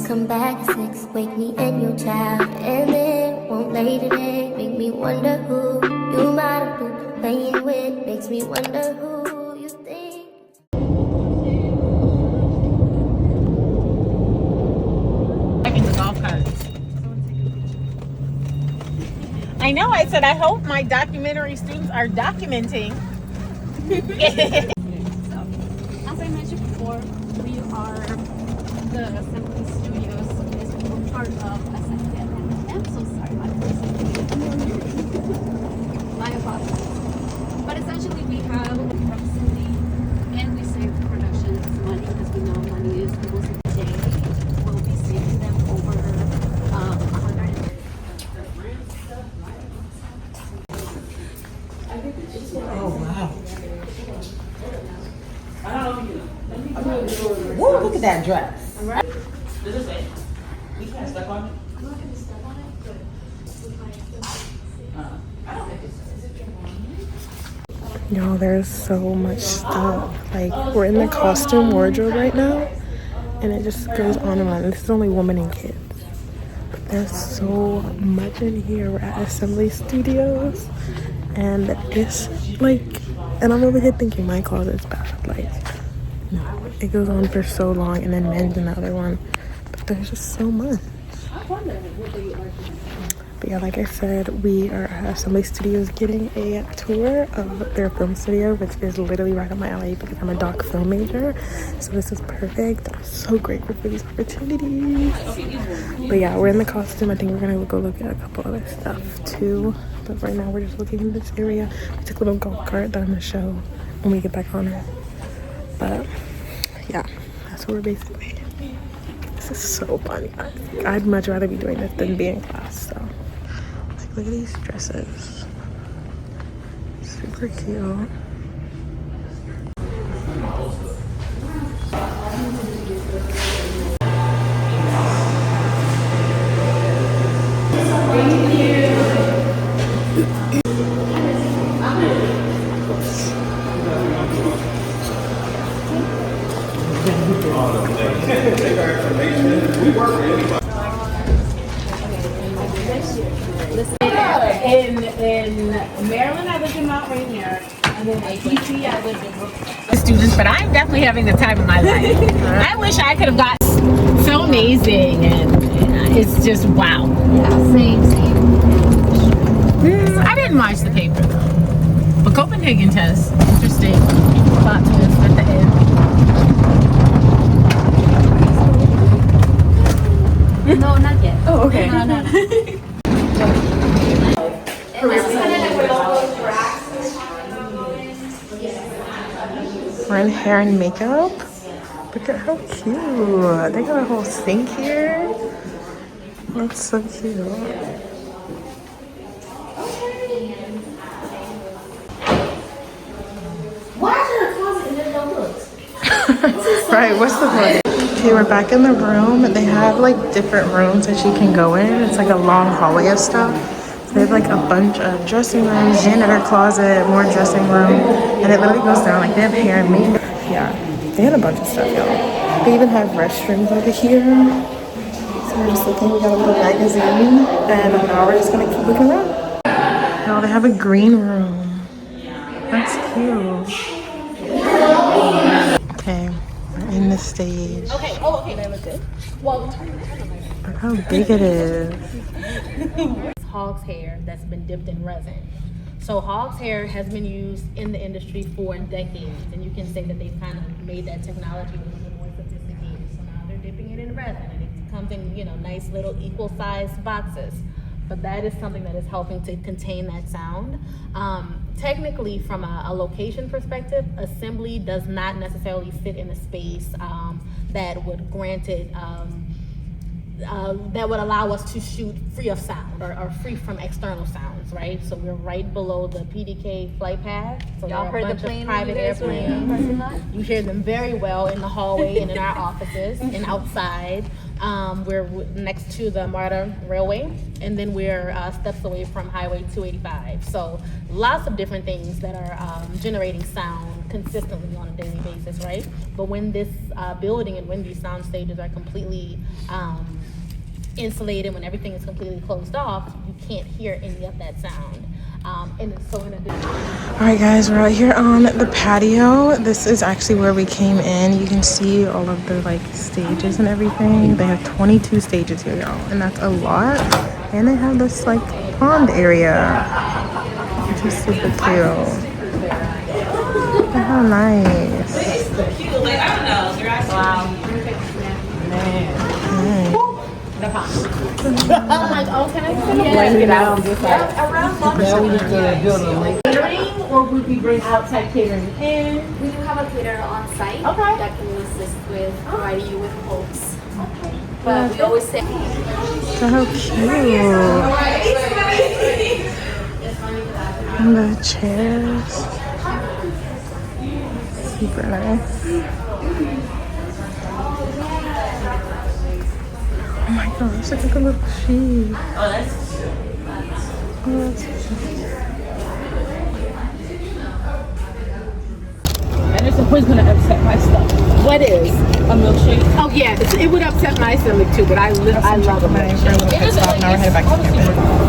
Come back at 6, wake me and your child, and then won't lay today. Make me wonder who you might have been playing with. Makes me wonder who you think. Back in the golf carts. I know. I said I hope my documentary students are documenting. As I mentioned before, we are the Assembly Studios. We're part of Assembly, and I'm so sorry about this. My apologies. But essentially, we have a facility, and we save productions money because we know money is the most of the day. We'll be saving them over 100. Oh wow! Whoa! Look at that dress. Does it say? We can't step on it? I'm not going to step on it, but I don't think it says. Y'all, there's so much stuff. Like, we're in the costume wardrobe right now, and it just goes on and on. This is only women and kids. But there's so much in here. We're at Assembly Studios, and this, like, and I'm over here thinking my closet's bad. Like, no, it goes on for so long, and then men's another one. But there's just so much. But yeah, like I said, we are at Assembly Studios getting a tour of their film studio, which is literally right up my alley because I'm a doc film major. So this is perfect. I'm so grateful for these opportunities. But yeah, we're in the costume. I think we're gonna go look at a couple other stuff too. But right now we're just looking in this area. We took a little golf cart that I'm gonna show when we get back on it. But yeah, that's what we're basically. This is so fun. I'd much rather be doing this than be in class. So like, look at these dresses. Super cute. In Maryland, I lived in Mount Rainier, and then in DC, I lived in Brooklyn. Students, but I'm definitely having the time of my life. I wish I could have got so amazing, and it's just wow. yeah, same. I didn't watch the paper though. But Copenhagen test, interesting. Plot twist at the end. No, not yet. Oh, okay. No. We're in hair and makeup. Look at how cute. They got a whole sink here. That's so cute. Why is there a closet and there's no books? Right, what's the point? Okay, we're back in the room, and they have like different rooms that you can go in. It's like a long hallway of stuff. So they have like a bunch of dressing rooms, janitor closet, more dressing room, and it literally goes down. Like they have hair and makeup. Yeah, they had a bunch of stuff, y'all. They even have restrooms over here. So we're just looking. We got a little magazine, and now we're just gonna keep looking around. Y'all, they have a green room. That's cute. Okay, we're in the stage. Okay, okay, that looks good. Well, Look how big it is. hog's hair that's been dipped in resin. So hog's hair has been used in the industry for decades, and you can say that they've kind of made that technology a little bit more sophisticated. So now they're dipping it in resin, and it comes in, you know, nice little equal-sized boxes. But that is something that is helping to contain that sound. Technically, from a location perspective, Assembly does not necessarily fit in a space that would grant it, that would allow us to shoot free of sound or free from external sounds, right? So we're right below the PDK flight path. So Y'all heard the plane private airplanes. You hear them very well in the hallway and in our offices and outside. We're next to the MARTA Railway, and then we're steps away from Highway 285. So lots of different things that are generating sound consistently on a daily basis, right? But when this building and when these sound stages are completely insulated, when everything is completely closed off, you can't hear any of that sound. And so in addition, All right, guys, we're out here on the patio. This is actually where we came in. You can see all of the like stages and everything. They have 22 stages here, y'all, and that's a lot. And they have this like pond area, which is super cute. Look at how nice. Cute, like, I don't know. You're asking I'm like, oh, can I catering, or would we bring outside catering in? We do have a caterer on site that can assist with providing you with quotes. Okay. But we always say So cute. And the chairs. Super nice. Oh my gosh, look at the little sheep. Oh, that's Oh, that's so cute. And it's always gonna upset my stomach. What is? A milkshake. Oh yeah, it would upset my stomach too, but I love a milkshake. Now we're headed back to campus.